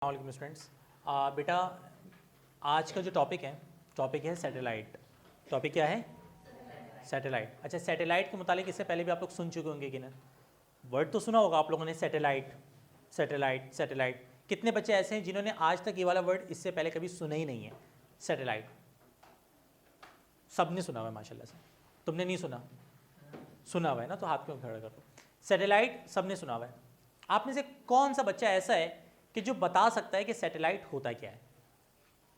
अस्सलाम स्टूडेंट्स। बेटा आज का जो टॉपिक है सैटेलाइट। टॉपिक क्या है? सैटेलाइट। अच्छा, सैटेलाइट के मुतालिक इससे पहले भी आप लोग सुन चुके होंगे कि ना, वर्ड तो सुना होगा आप लोगों ने, सैटेलाइट सैटेलाइट सैटेलाइट। कितने बच्चे ऐसे हैं जिन्होंने आज तक ये वाला वर्ड इससे पहले कभी सुना ही नहीं है? सैटेलाइट सबने सुना हुआ है माशाल्लाह से। तुमने नहीं सुना? सुना हुआ है ना, तो हाथ क्यों खड़ा कर दो। सैटेलाइट सबने सुना हुआ है। आप में से कौन सा बच्चा ऐसा है कि जो बता सकता है कि सैटेलाइट होता क्या है?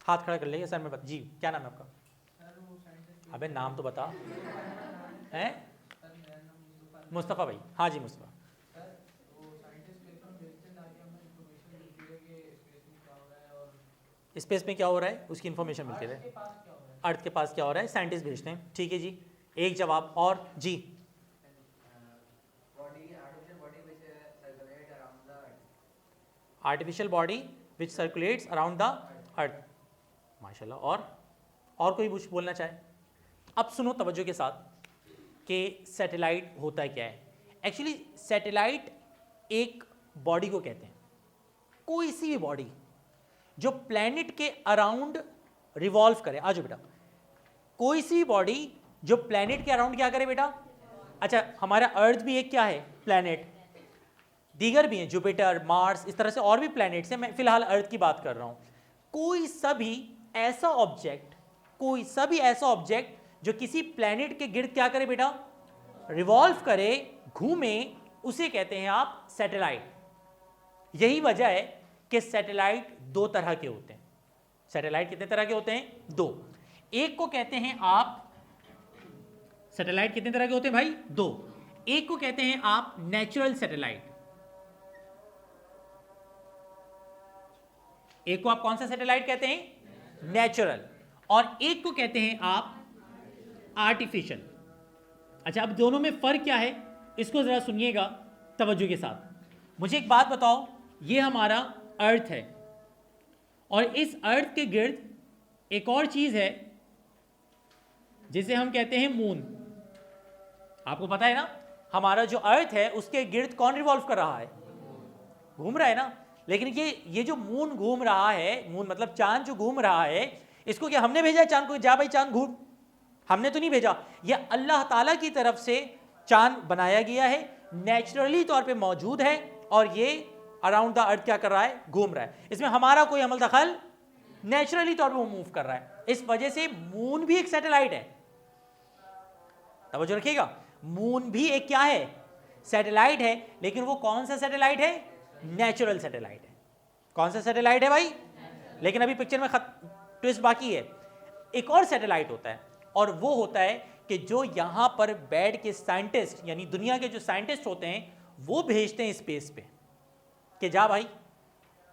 हाथ खड़ा कर लेंगे। सर मैं जी, क्या नाम है आपका? अबे नाम तो बता। हैं? मुस्तफ़ा भाई। हाँ जी मुस्तफ़ा। स्पेस में क्या हो रहा है उसकी इंफॉर्मेशन मिलती है। अर्थ के पास क्या हो रहा है साइंटिस्ट भेजते हैं। ठीक है जी, एक जवाब और जी। Artificial body which circulates around the earth. माशाल्लाह। और कोई कुछ बोलना चाहे? अब सुनो तवज्जो के साथ कि सैटेलाइट होता क्या है। एक्चुअली सैटेलाइट एक बॉडी को कहते हैं, कोई सी भी बॉडी जो प्लैनेट के अराउंड रिवॉल्व करे। आ जाओ बेटा, कोई सी भी बॉडी जो प्लैनेट के अराउंड क्या करे बेटा? अच्छा, हमारा अर्थ भी एक क्या है? प्लैनेट। दीगर भी हैं, जुपिटर, मार्स, इस तरह से और भी प्लैनेट्स हैं। मैं फिलहाल अर्थ की बात कर रहा हूं। कोई सा भी ऐसा ऑब्जेक्ट जो किसी प्लैनेट के गिर्द क्या करे बेटा? रिवॉल्व करे, घूमे, उसे कहते हैं आप सैटेलाइट। यही वजह है कि सैटेलाइट दो तरह के होते हैं। सैटेलाइट कितने तरह के होते हैं? दो। एक को कहते हैं आप, सैटेलाइट कितने तरह के होते हैं भाई? दो। एक को कहते हैं आप नेचुरल सैटेलाइट। एक को आप कौन सा सैटेलाइट कहते हैं? नेचुरल। और एक को कहते हैं आप आर्टिफिशियल। अच्छा, अब दोनों में फर्क क्या है इसको जरा सुनिएगा तवज्जो के साथ। मुझे एक बात बताओ, ये हमारा अर्थ है और इस अर्थ के गिर्द एक और चीज है जिसे हम कहते हैं मून। आपको पता है ना, हमारा जो अर्थ है उसके गिर्द कौन रिवॉल्व कर रहा है? घूम रहा है ना। लेकिन ये जो मून घूम रहा है, मून मतलब चांद जो घूम रहा है, इसको क्या हमने भेजा है चांद को? जा भाई चांद घूम, हमने तो नहीं भेजा। ये अल्लाह ताला की तरफ से चांद बनाया गया है, नेचुरली तौर पे मौजूद है और ये अराउंड द अर्थ क्या कर रहा है? घूम रहा है। इसमें हमारा कोई अमल दखल, नेचुरली तौर पे वो मूव कर रहा है। इस वजह से मून भी एक सैटेलाइट है। तवज्जो रखिएगा, मून भी एक क्या है? सैटेलाइट है। लेकिन वो कौन सा सैटेलाइट है? नेचुरल सैटेलाइट है। कौन सा सैटेलाइट है भाई? लेकिन अभी पिक्चर में ट्विस्ट बाकी है। एक और सैटेलाइट होता है और वो होता है कि जो यहां पर बैठ के साइंटिस्ट, यानी दुनिया के जो साइंटिस्ट होते हैं, वो भेजते हैं स्पेस पे कि जा भाई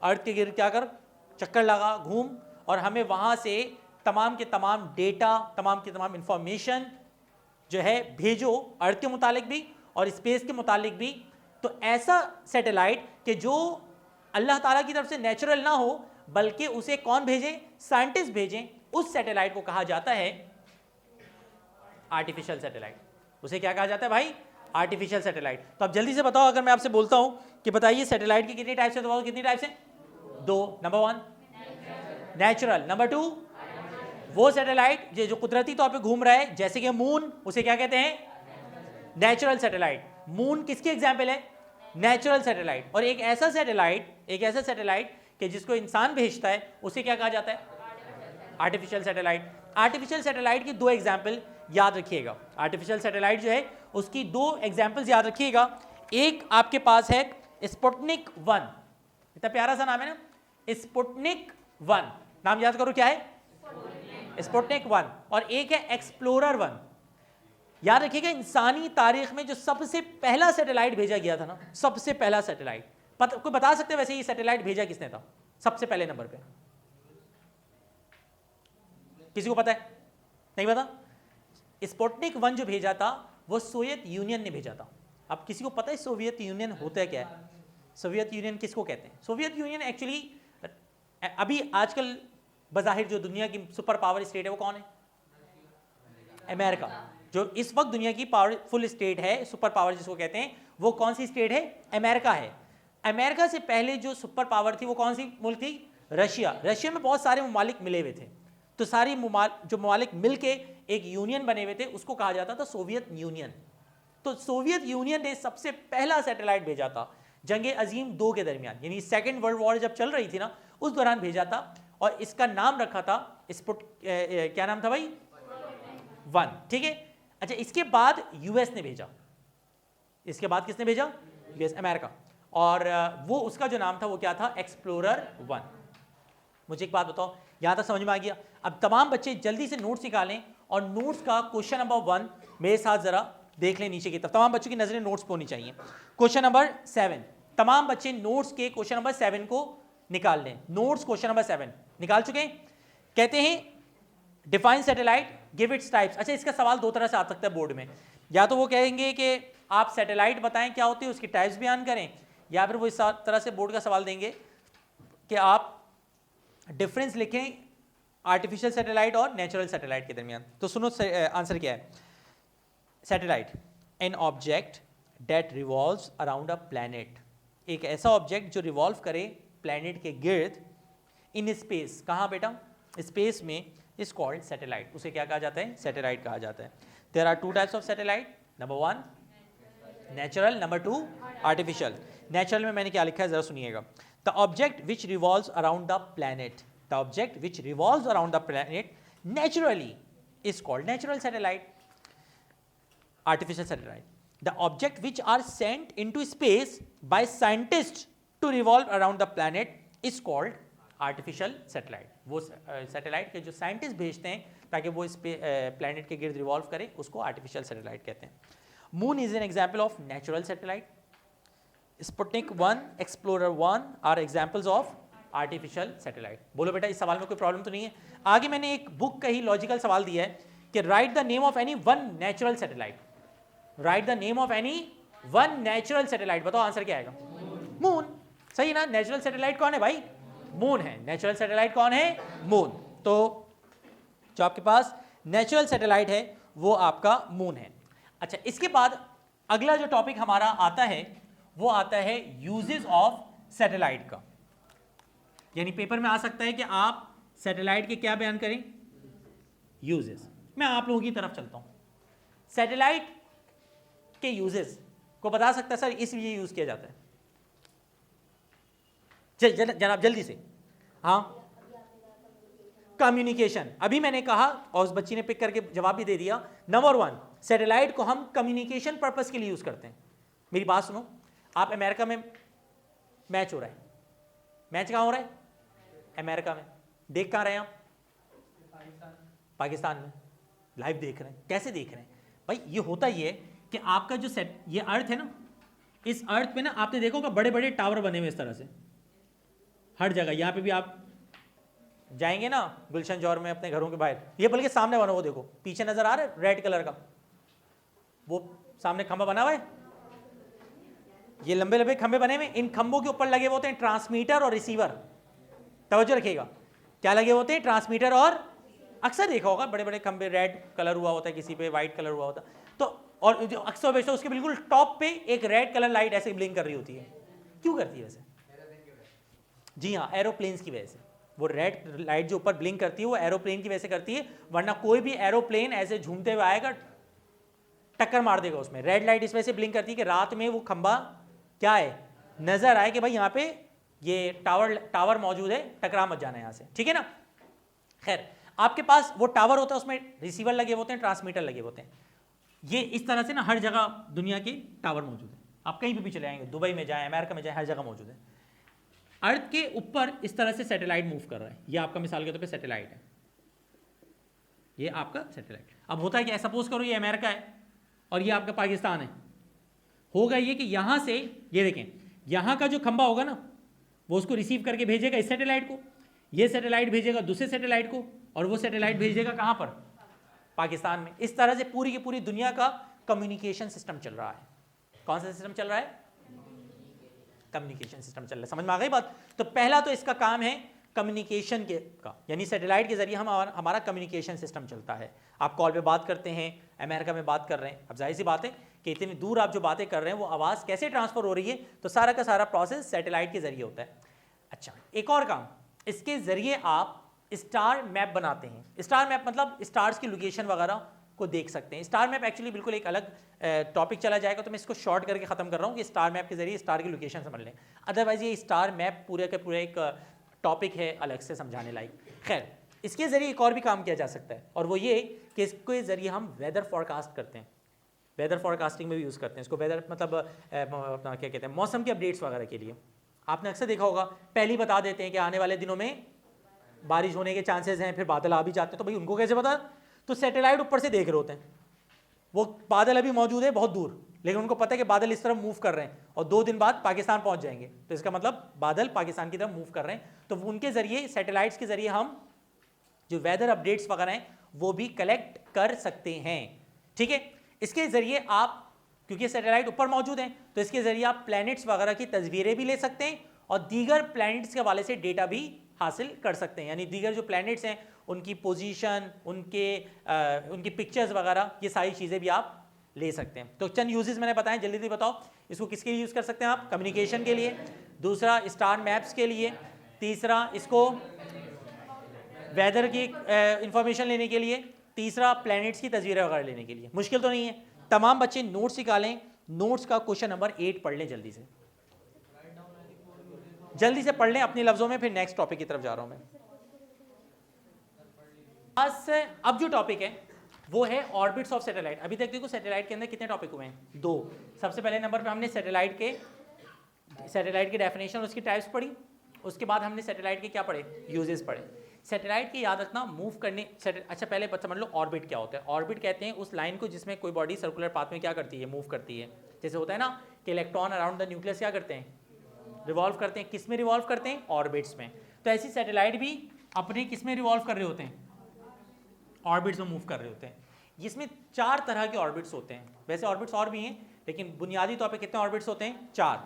अर्थ के गिर्द क्या कर, चक्कर लगा, घूम, और हमें वहां से तमाम के तमाम डेटा, तमाम की तमाम इंफॉर्मेशन जो है भेजो, अर्थ के मुतालिक भी और स्पेस के मुतालिक भी। तो ऐसा सैटेलाइट कि जो अल्लाह ताला की तरफ से नेचुरल ना हो, बल्कि उसे कौन भेजे? साइंटिस्ट भेजें, उस सैटेलाइट को कहा जाता है आर्टिफिशियल सैटेलाइट। उसे क्या कहा जाता है भाई? Artificial satellite. तो अब जल्दी से बताओ, अगर मैं आपसे बोलता हूं कि बताइए सैटेलाइट की कितनी टाइप्स है, तो कितनी टाइप्स है? दो। Number one natural, number two वो सैटेलाइट जो कुदरती तौर पे घूम रहा है, जैसे कि मून, उसे क्या कहते हैं? Natural satellite. मून किसकी एग्जाम्पल है? Natural satellite. और एक ऐसा सैटेलाइट कि जिसको इंसान भेजता है, उसे क्या कहा जाता है? Artificial satellite. आर्टिफिशियल सैटेलाइट की दो एग्जाम्पल याद रखिएगा। आर्टिफिशियल सैटेलाइट जो है उसकी दो एग्जाम्पल्स याद रखिएगा। एक आपके पास है स्पुतनिक 1, इतना प्यारा सा नाम है ना, स्पुतनिक 1। नाम याद करो, क्या है? स्पुतनिक 1। और एक है एक्सप्लोरर 1। याद रखिएगा, इंसानी तारीख में जो सबसे पहला सैटेलाइट भेजा गया था ना, सबसे पहला सैटेलाइट, कोई बता सकते हैं वैसे ये सैटेलाइट भेजा किसने था सबसे पहले नंबर पे? किसी को पता है? नहीं पता? स्पुतनिक 1 जो भेजा था वो सोवियत यूनियन ने भेजा था। अब किसी को पता है सोवियत यूनियन होता है क्या है? सोवियत यूनियन किसको कहते हैं? सोवियत यूनियन एक्चुअली अभी आजकल बज़ाहिर जो दुनिया की सुपर पावर स्टेट है वो कौन है? अमेरिका। जो इस वक्त दुनिया की पावरफुल स्टेट है, सुपर पावर जिसको कहते हैं, वो कौन सी स्टेट है? अमेरिका है। अमेरिका से पहले जो सुपर पावर थी वो कौन सी मुल्क थी? रशिया। रशिया में बहुत सारे ममालिक मिले हुए थे, तो सारी जो ममालिक मिलके एक यूनियन बने हुए थे उसको कहा जाता था सोवियत यूनियन। तो सोवियत यूनियन ने सबसे पहला सैटेलाइट भेजा था जंग अजीम 2 के दरमियान, यानी सेकेंड वर्ल्ड वॉर जब चल रही थी ना उस दौरान भेजा था, और इसका नाम रखा था क्या नाम था भाई? 1। ठीक है। अच्छा, इसके बाद यूएस ने भेजा, इसके बाद किसने भेजा? यूएस, अमेरिका, और वो उसका जो नाम था वो क्या था? एक्सप्लोरर 1। मुझे एक बात बताओ, यहां तक समझ में आ गया? अब तमाम बच्चे जल्दी से नोट्स निकालें और नोट्स का क्वेश्चन नंबर 1 मेरे साथ जरा देख लें नीचे की तरफ। तमाम बच्चों की नजरें नोट्स पे होनी चाहिए। क्वेश्चन नंबर 7, तमाम बच्चे नोट्स के क्वेश्चन नंबर 7 को निकाल लें। नोट्स क्वेश्चन नंबर 7 निकाल चुके हैं? कहते हैं define satellite, give its types. अच्छा, इसका सवाल दो तरह से आ सकता है बोर्ड में, या तो वो कहेंगे कि आप सैटेलाइट बताएं क्या होती है, उसकी टाइप्स बयान करें, या फिर वो इस तरह से बोर्ड का सवाल देंगे कि आप डिफरेंस लिखें आर्टिफिशियल सैटेलाइट और नेचुरल सैटेलाइट के दरमियान। तो सुनो आंसर क्या है। Satellite, an object that revolves around a planet, एक ऐसा ऑब्जेक्ट जो रिवॉल्व करे प्लैनेट के गिर्द इन स्पेस। कहाँ बेटा? स्पेस में, इज कॉल्ड सैटेलाइट। उसे क्या कहा जाता है? सैटेलाइट कहा जाता है। There are 2 types of satellite, number 1 natural, number 2 artificial. Natural में मैंने क्या लिखा है जरा सुनिएगा। The object which revolves around the planet, the object which revolves around the planet naturally is called natural satellite. Artificial satellite, the object which are sent into space by scientist to revolve around the planet is called artificial satellite. वो satellite के जो scientist भेजते हैं ताकि वो इस planet के गिर्द रिवॉल्व करे, उसको आर्टिफिशियल सैटेलाइट कहते हैं। Moon is an example of natural satellite. Sputnik 1, explorer 1 are examples of artificial satellite. बोलो बेटा, इस सवाल में कोई प्रॉब्लम तो नहीं है? आगे मैंने एक बुक का ही लॉजिकल सवाल दिया है कि right the name of any 1 natural satellite. Right the name of any 1 natural satellite. बताओ आंसर क्या आएगा? मून। सही ना? नेचुरल सैटेलाइट कौन है भाई? मून है। नेचुरल सैटेलाइट कौन है? मून। तो जो आपके पास नेचुरल सैटेलाइट है वो आपका मून है। अच्छा, इसके बाद अगला जो टॉपिक हमारा आता है वो आता है यूजेस ऑफ सैटेलाइट का। यानी पेपर में आ सकता है कि आप सैटेलाइट के क्या बयान करें? यूजेस। मैं आप लोगों की तरफ चलता हूं। सैटेलाइट के यूजेस को बता सकता है सर इसलिए यूज किया जाता है? जनाब जल्दी से। हाँ, कम्युनिकेशन। अभी मैंने कहा और उस बच्ची ने पिक करके जवाब भी दे दिया। नंबर 1, सैटेलाइट को हम कम्युनिकेशन पर्पस के लिए यूज करते हैं। मेरी बात सुनो, आप अमेरिका में मैच हो रहा है, मैच कहाँ हो रहा है? अमेरिका में। देख कहाँ रहे हैं आप? पाकिस्तान में। लाइव देख रहे हैं। कैसे देख रहे हैं भाई? ये होता ही है कि आपका जो ये अर्थ है ना, इस अर्थ पे ना आपने देखो कि बड़े बड़े टावर बने हुए इस तरह से हर जगह। यहाँ पे भी आप जाएंगे ना गुलशन जौहर में अपने घरों के बाहर, ये बल्कि सामने बना, वो देखो पीछे नजर आ रहा है रेड कलर का, वो सामने खंभा बना हुआ है। ये लंबे लंबे खंभे बने हुए, इन खंभों के ऊपर लगे होते हैं ट्रांसमीटर और रिसीवर। तवज्जो रखिएगा, क्या लगे होते हैं? ट्रांसमीटर और, अक्सर देखा होगा बड़े बड़े खंभे रेड कलर हुआ होता है, किसी पे व्हाइट कलर हुआ होता है। तो और जो अक्सर वैसे उसके बिल्कुल टॉप पे एक रेड कलर लाइट ऐसे ब्लिंक कर रही होती है। क्यों करती है वैसे? जी हाँ, एरोप्लेन्स की वजह से। वो रेड लाइट जो ऊपर ब्लिंक करती है वो एरोप्लेन की वजह से करती है, वरना कोई भी एरोप्लेन ऐसे झूमते हुए आएगा टक्कर मार देगा उसमें। रेड लाइट इस वजह से ब्लिंक करती है कि रात में वो खंभा क्या है, नजर आए कि भाई यहाँ पे ये टावर मौजूद है, टकरा मत जाना यहाँ से, ठीक है ना। खैर, आपके पास वो टावर होता है, उसमें रिसीवर लगे होते हैं, ट्रांसमीटर लगे होते हैं। ये इस तरह से ना हर जगह दुनिया के टावर मौजूद है। आप कहीं भी चले आएंगे, दुबई में जाएं, अमेरिका में जाएं, हर जगह मौजूद है। अर्थ के ऊपर इस तरह से सैटेलाइट मूव कर रहा है। ये आपका मिसाल के तौर पे सैटेलाइट है, ये आपका सैटेलाइट। अब होता है कि सपोज करो ये अमेरिका है और ये आपका पाकिस्तान है। होगा ये कि यहाँ से, ये देखें, यहाँ का जो खंबा होगा ना वो उसको रिसीव करके भेजेगा इस सैटेलाइट को, ये सैटेलाइट भेजेगा दूसरे सैटेलाइट को, और वो सैटेलाइट भेजेगा कहाँ पर? पाकिस्तान में। इस तरह से पूरी की पूरी दुनिया का कम्युनिकेशन सिस्टम चल रहा है। कौन सा सिस्टम चल रहा है? कम्युनिकेशन सिस्टम चल रहा है। समझ में आ गई बात? तो पहला तो इसका काम है कम्युनिकेशन के का, यानी सैटेलाइट के जरिए हमारा कम्युनिकेशन सिस्टम चलता है। आप कॉल पे बात करते हैं, अमेरिका में बात कर रहे हैं, अब जाहिर सी बात है कि इतनी दूर आप जो बातें कर रहे हैं वो आवाज़ कैसे ट्रांसफ़र हो रही है, तो सारा का सारा प्रोसेस सैटेलाइट के ज़रिए होता है। अच्छा, एक और काम, इसके ज़रिए आप स्टार मैप बनाते हैं। स्टार मैप मतलब स्टार्स की लोकेशन वगैरह को देख सकते हैं। स्टार मैप एक्चुअली बिल्कुल एक अलग टॉपिक चला जाएगा, तो मैं इसको शॉर्ट करके ख़त्म कर रहा हूँ कि स्टार मैप के ज़रिए स्टार की लोकेशन समझ लें। अदरवाइज़ ये स्टार मैप पूरे का पूरा एक टॉपिक है अलग से समझाने लायक। खैर, इसके ज़रिए एक और भी काम किया जा सकता है, और वो ये कि इसके ज़रिए हम वेदर फॉरकास्ट करते हैं। वेदर फॉरकास्टिंग में भी यूज़ करते हैं इसको। वेदर मतलब अपना क्या कहते हैं, मौसम के अपडेट्स वगैरह के लिए। आपने अक्सर देखा होगा, पहले ही बता देते हैं कि आने वाले दिनों में बारिश होने के चांसेस हैं, फिर बादल आ भी जाते हैं, तो भाई उनको कैसे पता? तो सैटेलाइट ऊपर से देख रहे होते हैं, वो बादल अभी मौजूद है बहुत दूर, लेकिन उनको पता है कि बादल इस तरफ मूव कर रहे हैं और 2 दिन बाद पाकिस्तान पहुंच जाएंगे, तो इसका मतलब बादल पाकिस्तान की तरफ मूव कर रहे हैं। तो उनके ज़रिए, सैटेलाइट्स के ज़रिए हम जो वेदर अपडेट्स वगैरह हैं वो भी कलेक्ट कर सकते हैं। ठीक है, इसके ज़रिए आप, क्योंकि सैटेलाइट ऊपर मौजूद हैं, तो इसके ज़रिए आप प्लैनेट्स वगैरह की तस्वीरें भी ले सकते हैं और दीगर प्लैनेट्स के हवाले से डेटा भी हासिल कर सकते हैं। यानी दीगर जो प्लैनेट्स हैं उनकी पोजीशन, उनकी पिक्चर्स वगैरह, ये सारी चीज़ें भी आप ले सकते हैं। तो चंद यूजेस मैंने बताए, जल्दी जल्दी बताओ। इसको किसके लिए यूज़ कर सकते हैं आप? कम्युनिकेशन के लिए, दूसरा स्टार मैप्स के लिए, तीसरा इसको वेदर की इंफॉर्मेशन लेने के लिए, तीसरा प्लैनेट्स की तस्वीरें वगैरह लेने के लिए। मुश्किल तो नहीं है। तमाम बच्चे नोट्स निकालें, नोट्स का क्वेश्चन नंबर 8 पढ़ लें जल्दी से, जल्दी से पढ़ लें अपने लफ्जों में, फिर नेक्स्ट टॉपिक की तरफ जा रहा हूं मैं। अब जो टॉपिक है वो है ऑर्बिट्स ऑफ सैटेलाइट। अभी तक देखो सैटेलाइट के अंदर कितने टॉपिक हुए हैं? 2। सबसे पहले नंबर पे हमने सैटेलाइट की डेफिनेशन, उसकी टाइप्स पढ़ी। उसके बाद हमने सैटेलाइट के क्या पढ़े? यूजेस पढ़े। सैटेलाइट की याद रखना, मूव करने। अच्छा, पहले समझ लो ऑर्बिट क्या होता है। ऑर्बिट कहते हैं उस लाइन को जिसमें कोई बॉडी सर्कुलर पाथ में क्या करती है? मूव करती है। जैसे होता है ना कि इलेक्ट्रॉन अराउंड द न्यूक्लियस क्या करते हैं? रिवॉल्व करते हैं। किस में रिवॉल्व करते हैं? ऑर्बिट्स में। तो ऐसी सैटेलाइट भी अपने किस में रिवॉल्व कर रहे होते हैं? ऑर्बिट्स में मूव कर रहे होते हैं। इसमें 4 तरह के ऑर्बिट्स होते हैं। वैसे ऑर्बिट्स और भी हैं, लेकिन बुनियादी तौर पे कितने ऑर्बिट्स होते हैं? 4।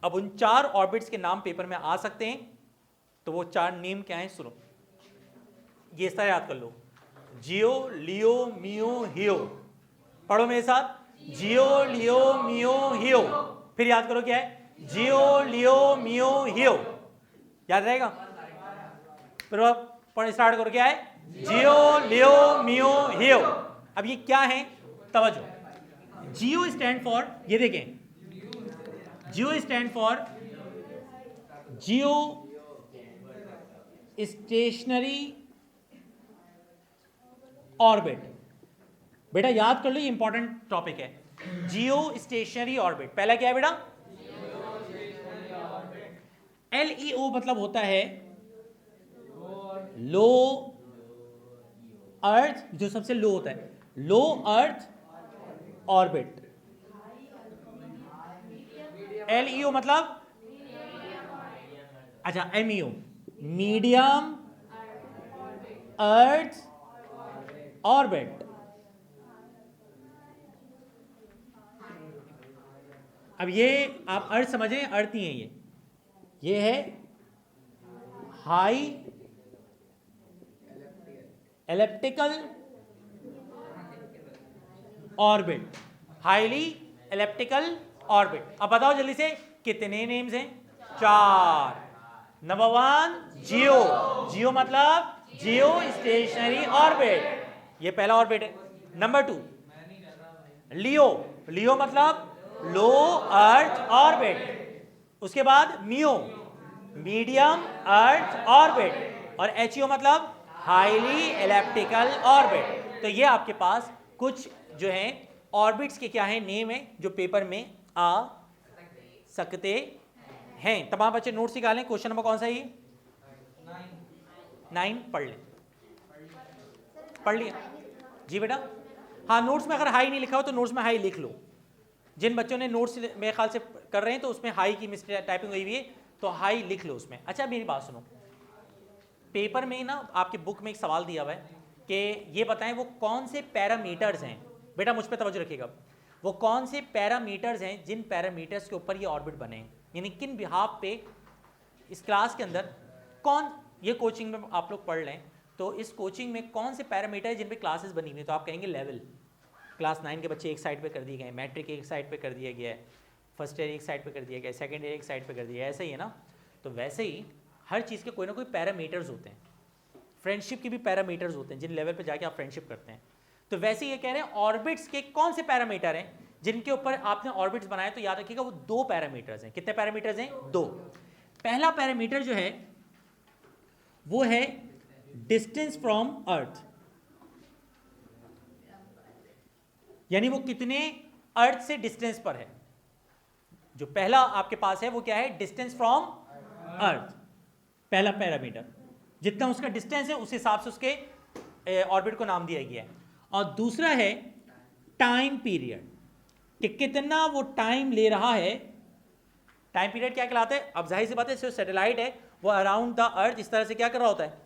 अब उन 4 ऑर्बिट्स के नाम पेपर में आ सकते हैं, तो वो 4 नेम क्या हैं सुनो। ये इस तरह याद कर लो, जियो, लियो, मियो, हियो। पढ़ो मेरे साथ, जियो, लियो, मियो, हियो। फिर याद करो क्या है? जियो, लियो, मियो, हियो। याद रहेगा? फिर पढ़ स्टार्ट करो, क्या है? जियो, लियो, मियो, हियो। अब ये क्या है? तवज्जो। जियो स्टैंड फॉर, ये देखें, geo stand for geostationary orbit. बेटा याद कर लो, ये इंपॉर्टेंट टॉपिक है। जियो स्टेशनरी ऑर्बिट, पहला क्या है बेटा? LEO मतलब होता है लो अर्थ, जो सबसे लो होता है, लो अर्थ ऑर्बिट। LEO मतलब, अच्छा, MEO मीडियम अर्थ ऑर्बिट। अब ये आप अर्थ समझें, अर्थ नहीं है ये है high elliptical orbit. Highly elliptical orbit. अब बताओ जल्दी से कितने नेम्स हैं? 4। नंबर 1 जियो। जियो मतलब जियो स्टेशनरी ऑर्बिट, ये पहला ऑर्बिट है। नंबर 2 लियो। लियो मतलब लो अर्थ ऑर्बिट। उसके बाद मियो, मीडियम अर्थ ऑर्बिट। और HEO मतलब हाईली एलिप्टिकल ऑर्बिट। तो ये आपके पास कुछ जो हैं ऑर्बिट्स के क्या है नेम है जो पेपर में आ सकते हैं। तमाम बच्चे नोट्स निकालें। क्वेश्चन नंबर कौन सा है ये? 9 पढ़ लें। पढ़ लिया जी बेटा? हाँ, नोट्स में अगर हाई नहीं लिखा हो तो नोट्स में हाई लिख लो। जिन बच्चों ने नोट्स मेरे ख्याल से कर रहे हैं तो उसमें हाई की मिस्टेक टाइपिंग हुई हुई है, तो हाई लिख लो उसमें। अच्छा, मेरी बात सुनो, पेपर में ना आपकी बुक में एक सवाल दिया हुआ है कि ये बताएं वो कौन से पैरामीटर्स हैं। बेटा मुझ पर तवज्जो रखिएगा, वो कौन से पैरामीटर्स हैं जिन पैरामीटर्स के ऊपर ये ऑर्बिट बने हैं, यानी किन बिहाफ पे इस क्लास के अंदर कौन, ये कोचिंग में आप लोग पढ़ लें तो इस कोचिंग में कौन से पैरामीटर है जिन पे क्लासेस बनी हुई है, तो आप कहेंगे लेवल। क्लास 9 के बच्चे एक साइड पे कर दिए गए, मैट्रिक एक साइड पे कर दिया गया है, फर्स्ट ईयर एक साइड पे कर दिया गया है, सेकेंड ईयर एक साइड पे कर दिया है, ऐसा ही है ना। तो वैसे ही हर चीज़ के कोई ना कोई पैरामीटर्स होते हैं, फ्रेंडशिप के भी पैरामीटर्स होते हैं जिन लेवल पे जाके आप फ्रेंडशिप करते हैं। तो वैसे ये कह रहे हैं ऑर्बिट्स के कौन से पैरामीटर हैं जिनके ऊपर आपने ऑर्बिट्स बनाए, तो याद रखिएगा वो 2 पैरामीटर्स हैं। कितने पैरामीटर्स हैं? 2। पहला पैरामीटर जो है वो है डिस्टेंस फ्रॉम अर्थ, यानी वो कितने अर्थ से डिस्टेंस पर है। जो पहला आपके पास है वो क्या है? डिस्टेंस फ्रॉम अर्थ, पहला पैरामीटर। जितना उसका डिस्टेंस है उस हिसाब से उसके ऑर्बिट को नाम दिया गया है। और दूसरा है टाइम पीरियड, कि कितना वो टाइम ले रहा है। टाइम पीरियड क्या कहलाता है? अब जाहिर सी बात है, जो सैटेलाइट है वो अराउंड द अर्थ इस तरह से क्या कर रहा होता है?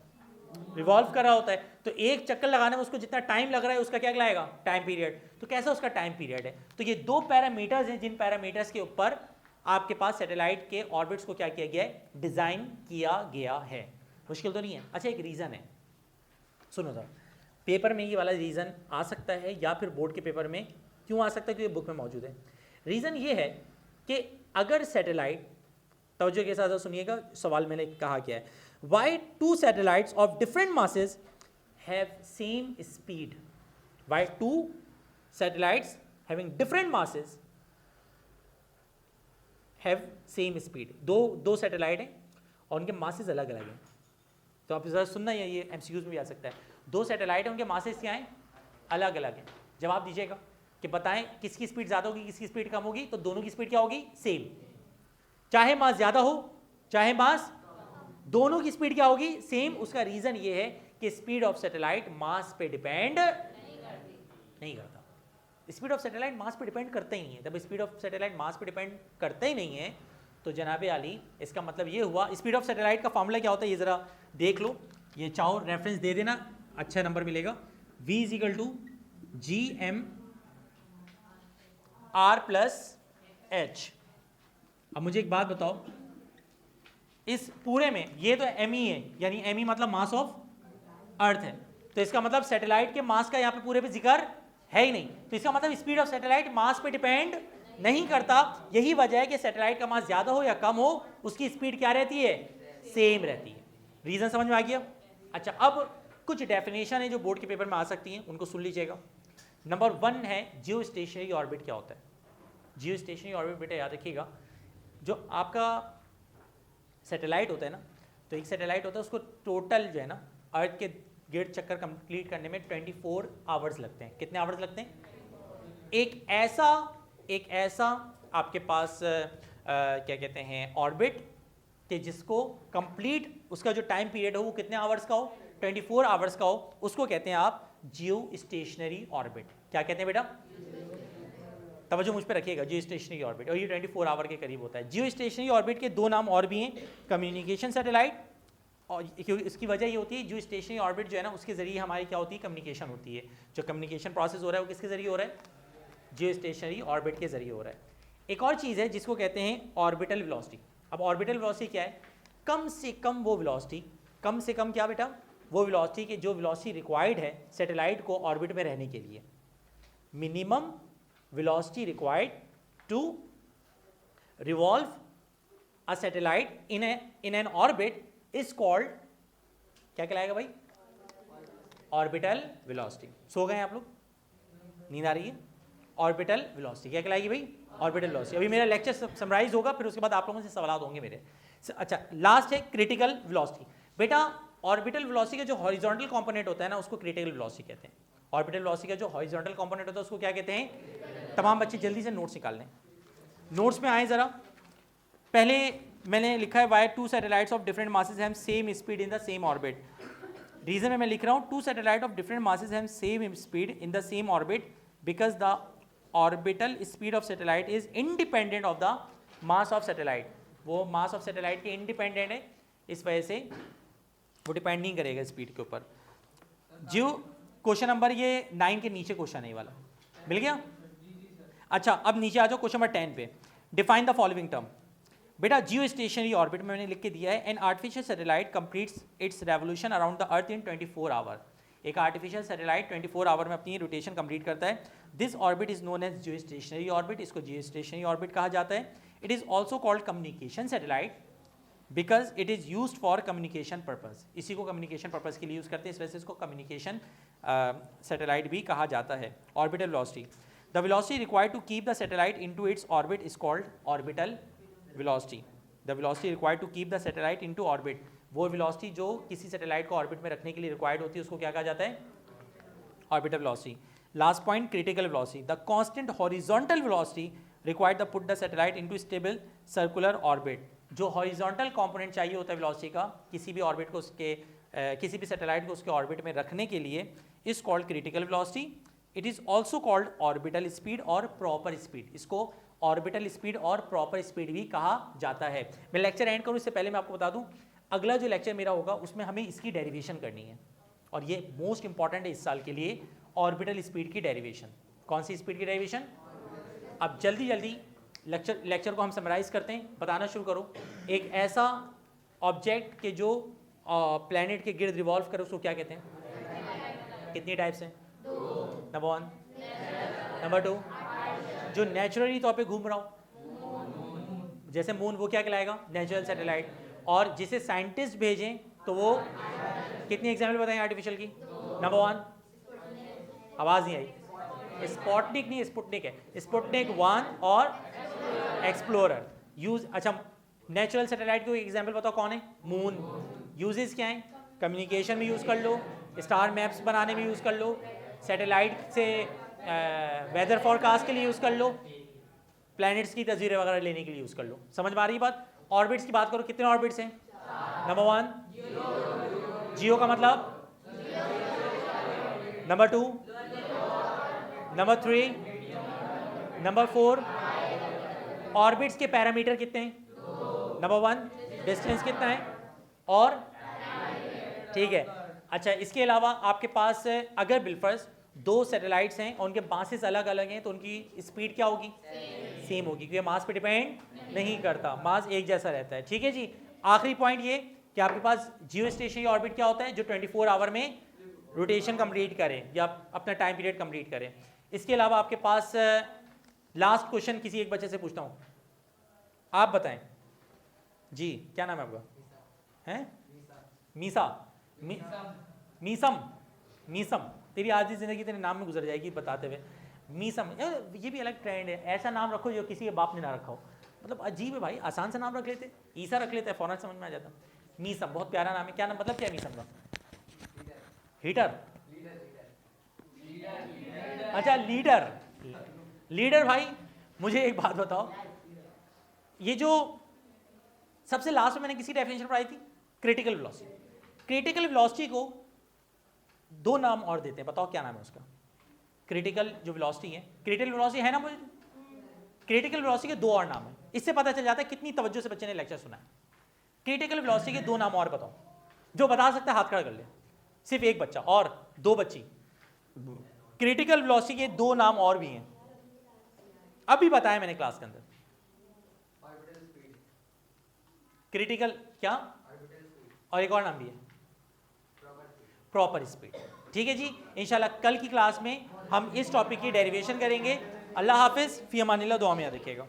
रिवॉल्व कर रहा होता है। तो एक चक्कर लगाने में उसको जितना टाइम लग रहा है उसका क्या कहलाएगा? Time period. तो कैसा उसका टाइम पीरियड है? तो ये 2 पैरामीटर्स हैं जिन पैरामीटर्स के ऊपर आपके पास सैटेलाइट के ऑर्बिट्स को क्या किया गया है? डिजाइन किया गया है। मुश्किल तो नहीं है। अच्छा, एक रीजन है, सुनो सर, पेपर में ये वाला रीजन आ सकता है या फिर बोर्ड के पेपर में क्यों आ सकता है? क्योंकि बुक में मौजूद है। रीजन ये है कि अगर सैटेलाइट, तवज्जो के साथ सुनिएगा, सवाल मैंने कहा क्या है, why 2 satellites of different masses have same speed? Why 2 satellites having different masses have same speed? दो सैटेलाइट हैं और उनके मासेस अलग अलग हैं। तो आप ज़रा सुनना, ये MCQs में भी आ सकता है। 2 सैटेलाइट हैं, उनके मासेस क्या हैं? अलग अलग हैं। जवाब दीजिएगा कि बताएं किसकी स्पीड ज़्यादा होगी, किसकी स्पीड कम होगी। तो दोनों की स्पीड क्या होगी? सेम। चाहे मास ज़्यादा हो चाहे मास, दोनों की स्पीड क्या होगी? सेम। उसका रीजन ये है कि स्पीड ऑफ सैटेलाइट मास पे डिपेंड नहीं करता। स्पीड ऑफ सैटेलाइट मास पे डिपेंड करता ही नहीं है। जब स्पीड ऑफ सैटेलाइट मास पे डिपेंड करता ही नहीं है तो जनाबे आली, इसका मतलब ये हुआ, स्पीड ऑफ सैटेलाइट का फॉर्मूला क्या होता है ये जरा देख लो। ये चाहो रेफरेंस दे देना, अच्छा नंबर मिलेगा। V = GM R+H। अब मुझे एक बात बताओ, इस पूरे में ये तो ME है, यानी ME मतलब मास ऑफ अर्थ है। तो इसका मतलब सैटेलाइट के मास का यहाँ पे पूरे पे जिक्र है ही नहीं। तो इसका मतलब स्पीड ऑफ सैटेलाइट मास पे डिपेंड नहीं करता। यही वजह है कि सैटेलाइट का मास ज्यादा हो या कम हो, उसकी स्पीड क्या रहती है? सेम रहती है। रीजन समझ में आ गया? अच्छा, अब कुछ डेफिनेशन है जो बोर्ड के पेपर में आ सकती हैं, उनको सुन लीजिएगा। नंबर 1 है जियो स्टेशनरी ऑर्बिट। क्या होता है जियो स्टेशनरी ऑर्बिट? बेटा याद रखिएगा, जो आपका सैटेलाइट होता है ना, तो एक सैटेलाइट होता है, उसको टोटल जो है ना अर्थ के गिर्द चक्कर कंप्लीट करने में 24 आवर्स लगते हैं। कितने आवर्स लगते हैं? एक ऐसा आपके पास क्या कहते हैं ऑर्बिट, कि जिसको कंप्लीट उसका जो टाइम पीरियड हो वो कितने आवर्स का हो? 24 आवर्स का हो, उसको कहते हैं आप जियो स्टेशनरी ऑर्बिट। क्या कहते हैं बेटा? तवज्जो मुझ पे रखिएगा, जियो स्टेशनरी ऑर्बिट, और ये 24 आवर के करीब होता है। जियो स्टेशनरी ऑर्बिट के 2 नाम और भी हैं, कम्युनिकेशन सैटेलाइट, और क्योंकि इसकी वजह ये होती है जियो स्टेशनरी ऑर्बिट जो है ना, उसके जरिए हमारी क्या होती है? कम्युनिकेशन होती है। जो कम्युनिकेशन प्रोसेस हो रहा है वो किसके जरिए हो रहा है? जियो स्टेशनरी ऑर्बिट के जरिए हो रहा है। एक और चीज़ है जिसको कहते हैं ऑर्बिटल वेलोसिटी। अब ऑर्बिटल वेलोसिटी क्या है? कम से कम वो वेलोसिटी, कम से कम क्या बेटा? वो वेलोसिटी कि जो वेलोसिटी रिक्वायर्ड है सैटेलाइट को ऑर्बिट में रहने के लिए। Minimum velocity required to revolve a satellite in an orbit is called, क्या कहलाएगा भाई? Orbital velocity. सो गए आप लोग? नींद आ रही है? ऑर्बिटल वेलोसिटी क्या कहलाएगी भाई? Orbital velocity. अभी मेरा लेक्चर समराइज होगा, फिर उसके बाद आप लोगों से सवाल होंगे मेरे। अच्छा, लास्ट है क्रिटिकल वेलोसिटी। बेटा ऑर्बिटल वेलोसिटी का जो हॉरिजॉन्टल कंपोनेंट होता है ना, उसको क्रिटिकल वेलोसिटी कहते हैं। ऑर्बिटल वेलोसिटी का जो हॉरिजॉन्टल कंपोनेंट होता है उसको क्या कहते हैं? तमाम बच्चे जल्दी से नोट्स निकाल लें, नोट्स में आए जरा। पहले मैंने लिखा है why 2 satellites of different masses have same speed in the same orbit. Reason में मैं लिख रहा हूँ 2 satellite of different masses have same speed in the same orbit because the orbital speed of satellite is independent of the mass of satellite. वो mass of satellite के independent है, इस वजह से वो डिपेंड नहीं करेगा स्पीड के ऊपर। जो क्वेश्चन नंबर ये 9 के नीचे क्वेश्चन है ये वाला, मिल गया? अच्छा, अब नीचे आ जाओ क्वेश्चन नंबर 10 पे। Define the following term. बेटा जियो स्टेशनरी ऑर्बिट में मैंने लिख के दिया है, an artificial satellite completes its revolution around the earth in 24 hour. एक आर्टिफिशियल सैटेलाइट 24 आवर में अपनी रोटेशन कंप्लीट करता है. This orbit is known as geostationary orbit. इसको जियोस्टेशनरी ऑर्बिट कहा जाता है. It is also called communication satellite because it is use for communication purpose. इसी को कम्युनिकेशन पर्पज़ के लिए यूज़ करते हैं, इस वजह से इसको कम्युनिकेशन सैटेलाइट भी कहा जाता है. Orbital velocity, the velocity required to keep the satellite into its orbit is called orbital velocity. The velocity required to keep the satellite into orbit, वो वेलोसिटी जो किसी सैटेलाइट को ऑर्बिट में रखने के लिए रिक्वायर्ड होती है उसको क्या कहा जाता है? Orbital velocity. Last point, critical velocity, the constant horizontal velocity required the put the satellite into stable circular orbit. जो हॉरिजॉन्टल कंपोनेंट चाहिए होता है वेलोसिटी का किसी भी ऑर्बिट को उसके किसी भी सैटेलाइट को उसके ऑर्बिट में रखने के लिए, is called critical velocity. It is also called orbital speed और प्रॉपर स्पीड. इसको ऑर्बिटल स्पीड और प्रॉपर स्पीड भी कहा जाता है. मैं लेक्चर एंड करूँ इससे पहले मैं आपको बता दूं, अगला जो लेक्चर मेरा होगा उसमें हमें इसकी डेरिवेशन करनी है और ये मोस्ट इंपॉर्टेंट है इस साल के लिए, ऑर्बिटल स्पीड की डेरिवेशन. कौन सी स्पीड की डेरिवेशन? अब जल्दी जल्दी लेक्चर को हम समराइज करते हैं, बताना शुरू करो. एक ऐसा ऑब्जेक्ट के जो प्लैनेट के गिर्द रिवॉल्व करे उसको क्या कहते हैं? कितनी टाइप्स हैं? नंबर 1. नंबर 2, जो नेचुरली तौर पे घूम रहा हो जैसे मून, वो क्या कहलाएगा? Natural satellite. और जिसे साइंटिस्ट भेजें तो वो कितनी एग्जाम्पल बताएं आर्टिफिशियल की? नंबर 1, आवाज़ नहीं आई, स्पुतनिक नहीं, स्पुतनिक है, स्पुतनिक 1 और एक्सप्लोरर. यूज अच्छा नेचुरल सैटेलाइट को एग्जाम्पल बताओ कौन है? मून. यूजेस क्या हैं? कम्युनिकेशन में यूज़ कर लो, स्टार मैप्स बनाने में यूज़ कर लो, सैटेलाइट से वेदर फॉरकास्ट के लिए यूज़ कर लो, प्लैनेट्स की तस्वीरें वगैरह लेने के लिए यूज़ कर लो. समझ में आ रही है बात? ऑर्बिट्स की बात करो, कितने ऑर्बिट्स हैं? नंबर 1 जियो का मतलब, नंबर 2, नंबर 3, नंबर 4. ऑर्बिट्स के पैरामीटर कितने हैं? नंबर 1 डिस्टेंस कितना है और ठीक है. अच्छा, इसके अलावा आपके पास अगर बिलफर्स 2 सैटेलाइट्स हैं और उनके मासेस अलग अलग हैं तो उनकी स्पीड क्या होगी? सेम होगी, क्योंकि मास पे डिपेंड नहीं करता, मास एक जैसा रहता है. ठीक है जी. आखिरी पॉइंट ये कि आपके पास जियो स्टेशनरी ऑर्बिट क्या होता है? जो 24 आवर में रोटेशन कंप्लीट करें या अपना टाइम पीरियड कंप्लीट करें. इसके अलावा आपके पास लास्ट क्वेश्चन किसी एक बच्चे से पूछता हूँ, आप बताएं जी, क्या नाम है आपका? हैं? मीसा. मीसम. मीसम, तेरी आधी जिंदगी तेरे नाम में गुजर जाएगी बताते हुए. मीसम, ये भी अलग ट्रेंड है, ऐसा नाम रखो जो किसी के बाप ने ना रखा हो. मतलब अजीब है भाई, आसान सा नाम रख लेते, ईसा रख लेते हैं, फौरन समझ में आ जाता. मीसम बहुत प्यारा नाम है. क्या नाम, मतलब क्या है मीसम का? हीटर. अच्छा, लीडर. लीडर भाई मुझे एक बात बताओ, ये जो सबसे लास्ट में मैंने किसी डेफिनेशन पढ़ाई थी, क्रिटिकल वेलोसिटी. क्रिटिकल वेलोसिटी को 2 नाम और देते हैं, बताओ क्या नाम है उसका? क्रिटिकल जो वेलोसिटी है, क्रिटिकल वेलोसिटी है ना, मुझे क्रिटिकल वेलोसिटी के 2 और नाम है. इससे पता चल जाता है कितनी तवज्जो से बच्चे ने लेक्चर सुना है. क्रिटिकल वेलोसिटी के 2 नाम और बताओ, जो बता सकता है हाथ खड़ा कर ले. सिर्फ एक बच्चा और 2 बच्ची. क्रिटिकल वेलोसिटी के 2 नाम और भी हैं, अभी बताया मैंने क्लास के अंदर. क्रिटिकल क्या? और एक और नाम भी है, प्रॉपर स्पीड. ठीक है जी. इंशाल्लाह कल की क्लास में हम इस टॉपिक की डेरिवेशन करेंगे. अल्लाह हाफिज़, फी अमानिल्लाह, दुआ में याद रखिएगा.